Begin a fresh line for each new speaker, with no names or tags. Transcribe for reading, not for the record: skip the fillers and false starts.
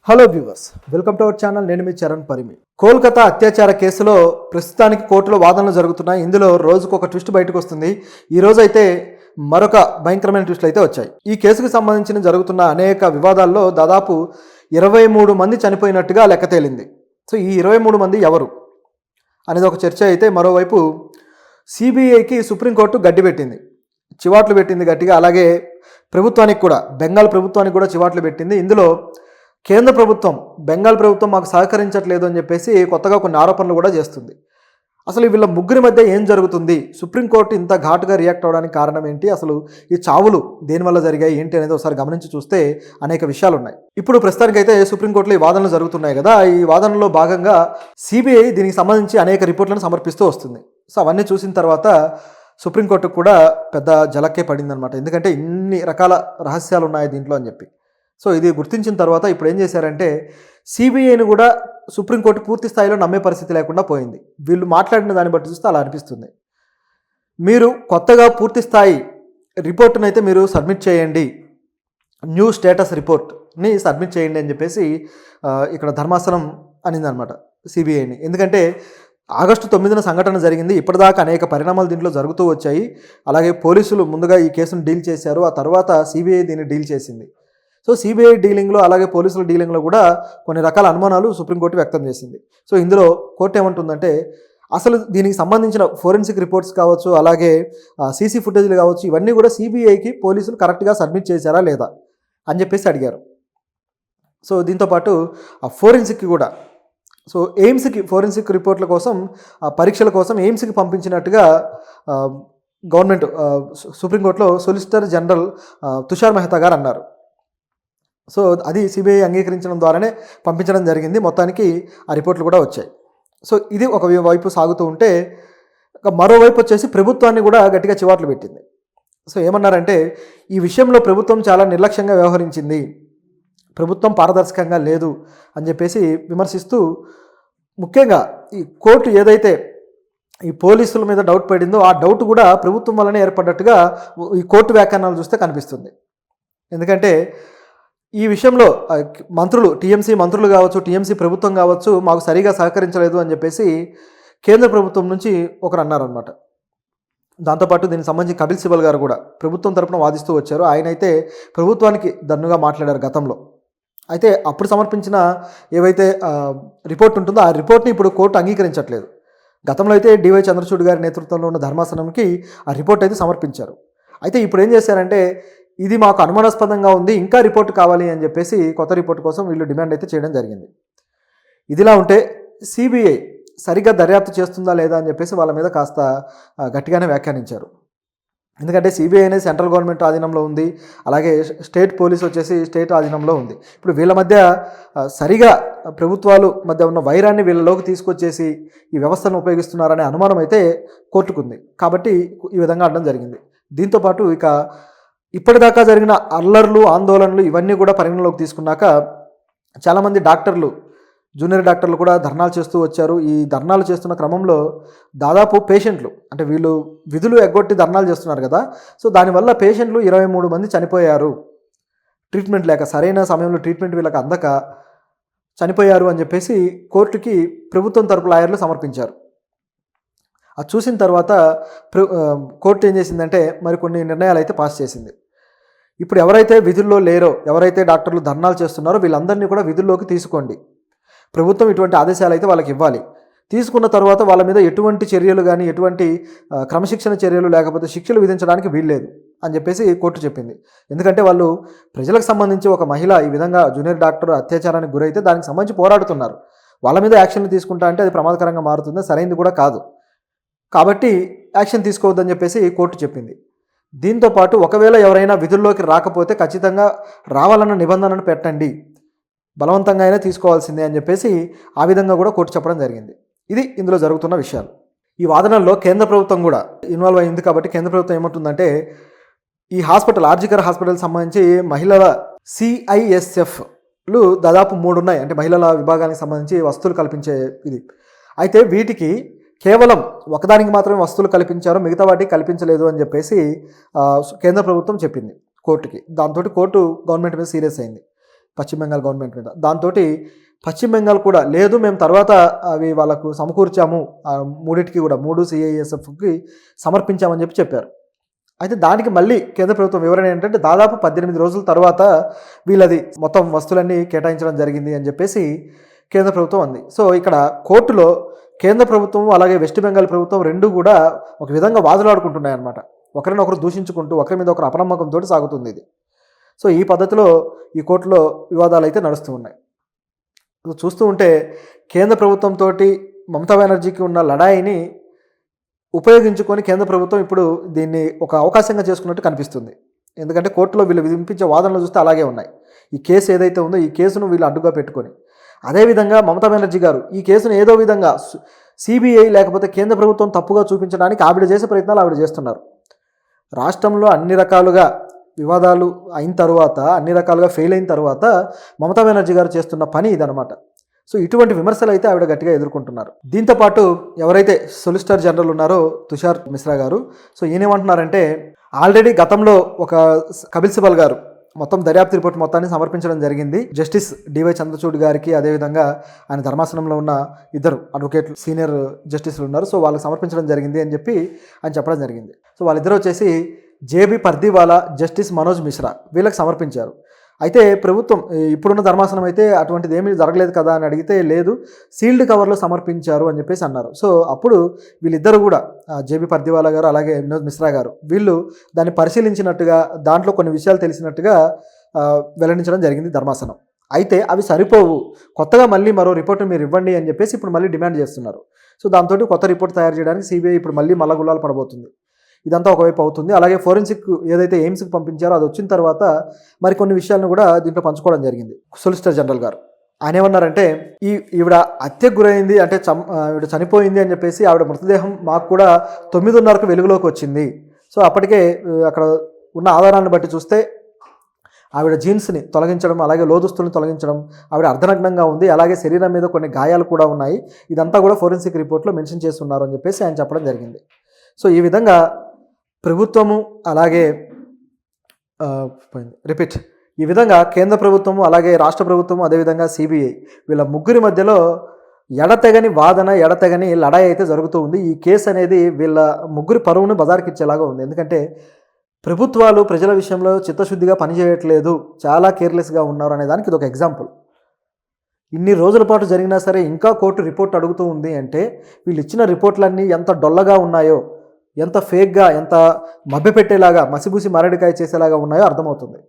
Hello viewers, welcome to our channel. నేను మీ చరణ్ పరిమి. కోల్కతా అత్యాచార కేసులో ప్రస్తుతానికి కోర్టులో వాదనలు జరుగుతున్నాయి. ఇందులో రోజుకు ఒక ట్విస్ట్ బయటకు వస్తుంది. ఈ రోజు అయితే మరొక భయంకరమైన ట్విస్టులు అయితే వచ్చాయి. ఈ కేసుకు సంబంధించిన జరుగుతున్న అనేక వివాదాల్లో దాదాపు 23 మంది చనిపోయినట్టుగా లెక్క తేలింది. సో ఈ 23 మంది ఎవరు అనేది ఒక చర్చ అయితే, మరోవైపు సిబిఐకి సుప్రీంకోర్టు గడ్డి పెట్టింది, చివాట్లు పెట్టింది గట్టిగా. అలాగే ప్రభుత్వానికి కూడా, బెంగాల్ ప్రభుత్వానికి కూడా చివాట్లు పెట్టింది. ఇందులో కేంద్ర ప్రభుత్వం, బెంగాల్ ప్రభుత్వం మాకు సహకరించట్లేదు అని చెప్పేసి కొత్తగా కొన్ని ఆరోపణలు కూడా చేస్తుంది. అసలు వీళ్ళ ముగ్గురి మధ్య ఏం జరుగుతుంది? సుప్రీంకోర్టు ఇంత ఘాటుగా రియాక్ట్ అవ్వడానికి కారణం ఏంటి? అసలు ఈ చావులు దేనివల్ల జరిగాయి ఏంటి అనేది ఒకసారి గమనించి చూస్తే అనేక విషయాలు ఉన్నాయి. ఇప్పుడు ప్రస్తుతానికైతే సుప్రీంకోర్టులో ఈ వాదనలు జరుగుతున్నాయి కదా. ఈ వాదనలో భాగంగా సిబిఐ దీనికి సంబంధించి అనేక రిపోర్ట్లను సమర్పిస్తూ వస్తుంది. సో అవన్నీ చూసిన తర్వాత సుప్రీంకోర్టుకు కూడా పెద్ద జలక్కే పడిందనమాట. ఎందుకంటే ఇన్ని రకాల రహస్యాలు ఉన్నాయి దీంట్లో అని చెప్పి. సో ఇది గుర్తించిన తర్వాత ఇప్పుడు ఏం చేశారంటే, సిబిఐని కూడా సుప్రీంకోర్టు పూర్తి స్థాయిలో నమ్మే పరిస్థితి లేకుండా పోయింది. వీళ్ళు మాట్లాడిన దాన్ని బట్టి చూస్తే అలా అనిపిస్తుంది. మీరు కొత్తగా పూర్తి స్థాయి రిపోర్ట్ని అయితే మీరు సబ్మిట్ చేయండి, న్యూ స్టేటస్ రిపోర్ట్ని సబ్మిట్ చేయండి అని చెప్పేసి ఇక్కడ ధర్మాసనం అనిందనమాట సిబిఐని. ఎందుకంటే ఆగస్టు 9న సంఘటన జరిగింది. ఇప్పటిదాకా అనేక పరిణామాలు దీంట్లో జరుగుతూ వచ్చాయి. అలాగే పోలీసులు ముందుగా ఈ కేసును డీల్ చేశారు, ఆ తర్వాత సిబిఐ దీన్ని డీల్ చేసింది. సో సిబిఐ డీలింగ్లో అలాగే పోలీసుల డీలింగ్లో కూడా కొన్ని రకాల అనుమానాలు సుప్రీంకోర్టు వ్యక్తం చేసింది. సో ఇందులో కోర్టు ఏమంటుందంటే, అసలు దీనికి సంబంధించిన ఫోరెన్సిక్ రిపోర్ట్స్ కావచ్చు, అలాగే సీసీ ఫుటేజ్లు కావచ్చు, ఇవన్నీ కూడా సిబిఐకి పోలీసులు కరెక్ట్గా సబ్మిట్ చేశారా లేదా అని చెప్పేసి అడిగారు. సో దీంతోపాటు ఆ ఫోరెన్సిక్కి కూడా, సో ఎయిమ్స్కి ఫోరెన్సిక్ రిపోర్ట్ల కోసం, పరీక్షల కోసం ఎయిమ్స్కి పంపించినట్టుగా గవర్నమెంట్ సుప్రీంకోర్టులో సొలిసిటర్ జనరల్ తుషార్ మెహతా గారు అన్నారు. సో అది సిబిఐ అంగీకరించడం ద్వారానే పంపించడం జరిగింది. మొత్తానికి ఆ రిపోర్ట్లు కూడా వచ్చాయి. సో ఇది ఒక వైపు సాగుతూ ఉంటే, మరోవైపు వచ్చేసి ప్రభుత్వాన్ని కూడా గట్టిగా చివాట్లు పెట్టింది. సో ఏమన్నారంటే, ఈ విషయంలో ప్రభుత్వం చాలా నిర్లక్ష్యంగా వ్యవహరించింది, ప్రభుత్వం పారదర్శకంగా లేదు అని చెప్పేసి విమర్శిస్తూ, ముఖ్యంగా ఈ కోర్టు ఏదైతే ఈ పోలీసుల మీద డౌట్ పడిందో ఆ డౌట్ కూడా ప్రభుత్వం వల్లనే ఏర్పడ్డట్టుగా ఈ కోర్టు వ్యాఖ్యానాలు చూస్తే కనిపిస్తుంది. ఎందుకంటే ఈ విషయంలో మంత్రులు, టీఎంసీ మంత్రులు కావచ్చు, టీఎంసీ ప్రభుత్వం కావచ్చు, మాకు సరిగా సహకరించలేదు అని చెప్పేసి కేంద్ర ప్రభుత్వం నుంచి ఒకరు అన్నారనమాట. దాంతోపాటు దీనికి సంబంధించి కపిల్ సిబల్ గారు కూడా ప్రభుత్వం తరపున వాదిస్తూ వచ్చారు. ఆయన అయితే ప్రభుత్వానికి దన్నుగా మాట్లాడారు గతంలో. అయితే అప్పుడు సమర్పించిన ఏవైతే రిపోర్ట్ ఉంటుందో ఆ రిపోర్ట్ని ఇప్పుడు కోర్టు అంగీకరించట్లేదు. గతంలో అయితే డివై చంద్రచూడ్ గారి నేతృత్వంలో ఉన్న ధర్మాసనంకి ఆ రిపోర్ట్ అయితే సమర్పించారు. అయితే ఇప్పుడు ఏం చేశారంటే, ఇది మాకు అనుమానాస్పదంగా ఉంది, ఇంకా రిపోర్ట్ కావాలి అని చెప్పేసి కొత్త రిపోర్ట్ కోసం వీళ్ళు డిమాండ్ అయితే చేయడం జరిగింది. ఇదిలా ఉంటే సిబిఐ సరిగ్గా దర్యాప్తు చేస్తుందా లేదా అని చెప్పేసి వాళ్ళ మీద కాస్త గట్టిగానే వ్యాఖ్యానించారు. ఎందుకంటే సిబిఐ అనేది సెంట్రల్ గవర్నమెంట్ ఆధీనంలో ఉంది, అలాగే స్టేట్ పోలీస్ వచ్చేసి స్టేట్ ఆధీనంలో ఉంది. ఇప్పుడు వీళ్ళ మధ్య సరిగా ప్రభుత్వాలు మధ్య ఉన్న వైరాన్ని వీళ్ళలోకి తీసుకొచ్చేసి ఈ వ్యవస్థను ఉపయోగిస్తున్నారనే అనుమానం అయితే కోర్టుకుంది. కాబట్టి ఈ విధంగా అనడం జరిగింది. దీంతోపాటు ఇక ఇప్పటిదాకా జరిగిన అల్లర్లు, ఆందోళనలు ఇవన్నీ కూడా పరిగణలోకి తీసుకున్నాక చాలామంది డాక్టర్లు, జూనియర్ డాక్టర్లు కూడా ధర్నాలు చేస్తూ వచ్చారు. ఈ ధర్నాలు చేస్తున్న క్రమంలో దాదాపు పేషెంట్లు, అంటే వీళ్ళు విధులు ఎగ్గొట్టి ధర్నాలు చేస్తున్నారు కదా, సో దానివల్ల పేషెంట్లు 23 మంది చనిపోయారు, ట్రీట్మెంట్ లేక, సరైన సమయంలో ట్రీట్మెంట్ వీళ్ళకి అందక చనిపోయారు అని చెప్పేసి కోర్టుకి ప్రభుత్వం తరపు లాయర్లు సమర్పించారు. అది చూసిన తర్వాత కోర్టు ఏం చేసిందంటే మరికొన్ని నిర్ణయాలు అయితే పాస్ చేసింది. ఇప్పుడు ఎవరైతే విధుల్లో లేరో, ఎవరైతే డాక్టర్లు ధర్నాలు చేస్తున్నారో వీళ్ళందరినీ కూడా విధుల్లోకి తీసుకోండి, ప్రభుత్వం ఇటువంటి ఆదేశాలు అయితే వాళ్ళకి ఇవ్వాలి. తీసుకున్న తర్వాత వాళ్ళ మీద ఎటువంటి చర్యలు కానీ, ఎటువంటి క్రమశిక్షణ చర్యలు లేకపోతే శిక్షలు విధించడానికి వీల్లేదు అని చెప్పేసి కోర్టు చెప్పింది. ఎందుకంటే వాళ్ళు ప్రజలకు సంబంధించి ఒక మహిళ ఈ విధంగా జూనియర్ డాక్టర్ అత్యాచారానికి గురైతే దానికి సంబంధించి పోరాడుతున్నారు. వాళ్ళ మీద యాక్షన్లు తీసుకుంటా అంటే అది ప్రమాదకరంగా మారుతుంది, సరైనది కూడా కాదు. కాబట్టి యాక్షన్ తీసుకోవద్దని చెప్పేసి కోర్టు చెప్పింది. దీంతోపాటు ఒకవేళ ఎవరైనా విధుల్లోకి రాకపోతే ఖచ్చితంగా రావాలన్న నిబంధనను పెట్టండి, బలవంతంగా అయినా తీసుకోవాల్సిందే అని చెప్పేసి ఆ విధంగా కూడా కోర్టు చెప్పడం జరిగింది. ఇది ఇందులో జరుగుతున్న విషయాలు. ఈ వాదనల్లో కేంద్ర ప్రభుత్వం కూడా ఇన్వాల్వ్ అయింది. కాబట్టి కేంద్ర ప్రభుత్వం ఏమంటుందంటే, ఈ హాస్పిటల్, ఆర్జికర్ హాస్పిటల్కి సంబంధించి మహిళల CISFలు దాదాపు 3 ఉన్నాయి, అంటే మహిళల విభాగానికి సంబంధించి వస్తువులు కల్పించే ఇది. అయితే వీటికి కేవలం ఒకదానికి మాత్రమే వస్తువులు కల్పించారు, మిగతా వాటికి కల్పించలేదు అని చెప్పేసి కేంద్ర ప్రభుత్వం చెప్పింది కోర్టుకి. దాంతో కోర్టు గవర్నమెంట్ మీద సీరియస్ అయింది. పశ్చిమ బెంగాల్ గవర్నమెంట్ మీద. దాంతో పశ్చిమ బెంగాల్ కూడా లేదు, మేము తర్వాత అవి వాళ్ళకు సమకూర్చాము, మూడింటికి కూడా 3 CISFకి సమర్పించామని చెప్పారు. అయితే దానికి మళ్ళీ కేంద్ర ప్రభుత్వం వివరణ ఏంటంటే దాదాపు 18 రోజుల తర్వాత వీళ్ళది మొత్తం వస్తువులన్నీ కేటాయించడం జరిగింది అని చెప్పేసి కేంద్ర ప్రభుత్వం అంది. సో ఇక్కడ కోర్టులో కేంద్ర ప్రభుత్వం అలాగే వెస్ట్ బెంగాల్ ప్రభుత్వం రెండు కూడా ఒక విధంగా వాదులాడుకుంటున్నాయి అన్నమాట. ఒకరినొకరు దూషించుకుంటూ ఒకరి మీద ఒకరు అపనమ్మకంతో సాగుతుంది ఇది. సో ఈ పద్ధతిలో ఈ కోర్టులో వివాదాలు అయితే నడుస్తూ ఉన్నాయి. చూస్తూ ఉంటే కేంద్ర ప్రభుత్వంతో మమతా బెనర్జీకి ఉన్న లడాయిని ఉపయోగించుకొని కేంద్ర ప్రభుత్వం ఇప్పుడు దీన్ని ఒక అవకాశంగా చేసుకున్నట్టు కనిపిస్తుంది. ఎందుకంటే కోర్టులో వీళ్ళు వినిపించే వాదనలు చూస్తే అలాగే ఉన్నాయి. ఈ కేసు ఏదైతే ఉందో ఈ కేసును వీళ్ళు అడ్డుగా పెట్టుకొని, అదేవిధంగా మమతా బెనర్జీ గారు ఈ కేసును ఏదో విధంగా CBI లేకపోతే కేంద్ర ప్రభుత్వం తప్పుగా చూపించడానికి ఆవిడ చేసే ప్రయత్నాలు ఆవిడ చేస్తున్నారు. రాష్ట్రంలో అన్ని రకాలుగా వివాదాలు అయిన తర్వాత, అన్ని రకాలుగా ఫెయిల్ అయిన తర్వాత మమతా బెనర్జీ గారు చేస్తున్న పని ఇదనమాట. సో ఇటువంటి విమర్శలు అయితే ఆవిడ గట్టిగా ఎదుర్కొంటున్నారు. దీంతోపాటు ఎవరైతే సొలిసిటర్ జనరల్ ఉన్నారో తుషార్ మిశ్రా గారు, సో ఈయనేమంటున్నారంటే ఆల్రెడీ గతంలో ఒక కపిల్ సిబల్ గారు మొత్తం దర్యాప్తు రిపోర్ట్ మొత్తాన్ని సమర్పించడం జరిగింది జస్టిస్ DY చంద్రచూడ్ గారికి, అదేవిధంగా ఆయన ధర్మాసనంలో ఉన్న ఇద్దరు అడ్వకేట్లు సీనియర్ జస్టిస్లు ఉన్నారు. సో వాళ్ళకి సమర్పించడం జరిగింది అని చెప్పి ఆయన చెప్పడం జరిగింది. సో వాళ్ళిద్దరూ వచ్చేసి JB పర్దీవాలా, జస్టిస్ మనోజ్ మిశ్రా వీళ్ళకి సమర్పించారు. అయితే ప్రభుత్వం ఇప్పుడున్న ధర్మాసనం అయితే అటువంటిది ఏమీ జరగలేదు కదా అని అడిగితే లేదు, సీల్డ్ కవర్లో సమర్పించారు అని చెప్పేసి అన్నారు. సో అప్పుడు వీళ్ళిద్దరు కూడా JB పర్దీవాలా గారు అలాగే వినోద్ మిశ్రా గారు వీళ్ళు దాన్ని పరిశీలించినట్టుగా, దాంట్లో కొన్ని విషయాలు తెలిసినట్టుగా వెల్లడించడం జరిగింది ధర్మాసనం. అయితే అవి సరిపోవు, కొత్తగా మళ్ళీ మరో రిపోర్ట్ మీరు ఇవ్వండి అని చెప్పేసి ఇప్పుడు మళ్ళీ డిమాండ్ చేస్తున్నారు. సో దాంతో కొత్త రిపోర్ట్ తయారు చేయడానికి CBI ఇప్పుడు మళ్ళీ గులాలు పడబోతుంది. ఇదంతా ఒకవైపు అవుతుంది. అలాగే ఫోరెన్సిక్ ఏదైతే ఎయిమ్స్కి పంపించారో అది వచ్చిన తర్వాత మరికొన్ని విషయాలను కూడా దీంట్లో పంచుకోవడం జరిగింది. సొలిసిటర్ జనరల్ గారు ఆయన ఏమన్నారంటే ఈవిడ హత్యకు గురైంది అంటే ఈవిడ చనిపోయింది అని చెప్పేసి ఆవిడ మృతదేహం మాకు కూడా 9:30కు వెలుగులోకి వచ్చింది. సో అప్పటికే అక్కడ ఉన్న ఆధారాలను బట్టి చూస్తే ఆవిడ జీన్స్ని తొలగించడం, అలాగే లోదుస్తుల్ని తొలగించడం, ఆవిడ అర్ధనగ్నంగా ఉంది, అలాగే శరీరం మీద కొన్ని గాయాలు కూడా ఉన్నాయి, ఇదంతా కూడా ఫోరెన్సిక్ రిపోర్ట్లో మెన్షన్ చేస్తున్నారు అని చెప్పేసి ఆయన చెప్పడం జరిగింది. సో ఈ విధంగా ప్రభుత్వము అలాగే ఈ విధంగా కేంద్ర ప్రభుత్వము అలాగే రాష్ట్ర ప్రభుత్వము అదేవిధంగా CBI వీళ్ళ ముగ్గురి మధ్యలో ఎడతెగని వాదన, ఎడతెగని లడాయి అయితే జరుగుతూ ఉంది. ఈ కేసు అనేది వీళ్ళ ముగ్గురి పరువును బజార్కిచ్చేలాగా ఉంది. ఎందుకంటే ప్రభుత్వాలు ప్రజల విషయంలో చిత్తశుద్ధిగా పనిచేయట్లేదు, చాలా కేర్లెస్గా ఉన్నారు అనే దానికి ఇది ఒక ఎగ్జాంపుల్. ఇన్ని రోజుల పాటు జరిగినా సరే ఇంకా కోర్టు రిపోర్ట్ అడుగుతూ ఉంది అంటే వీళ్ళు ఇచ్చిన రిపోర్ట్లన్నీ ఎంత డొల్లగా ఉన్నాయో, ఎంత ఫేక్గా, ఎంత మభ్యపెట్టేలాగా, మసిబూసి మారేడుకాయ చేసేలాగా ఉన్నాయో అర్థమవుతుంది.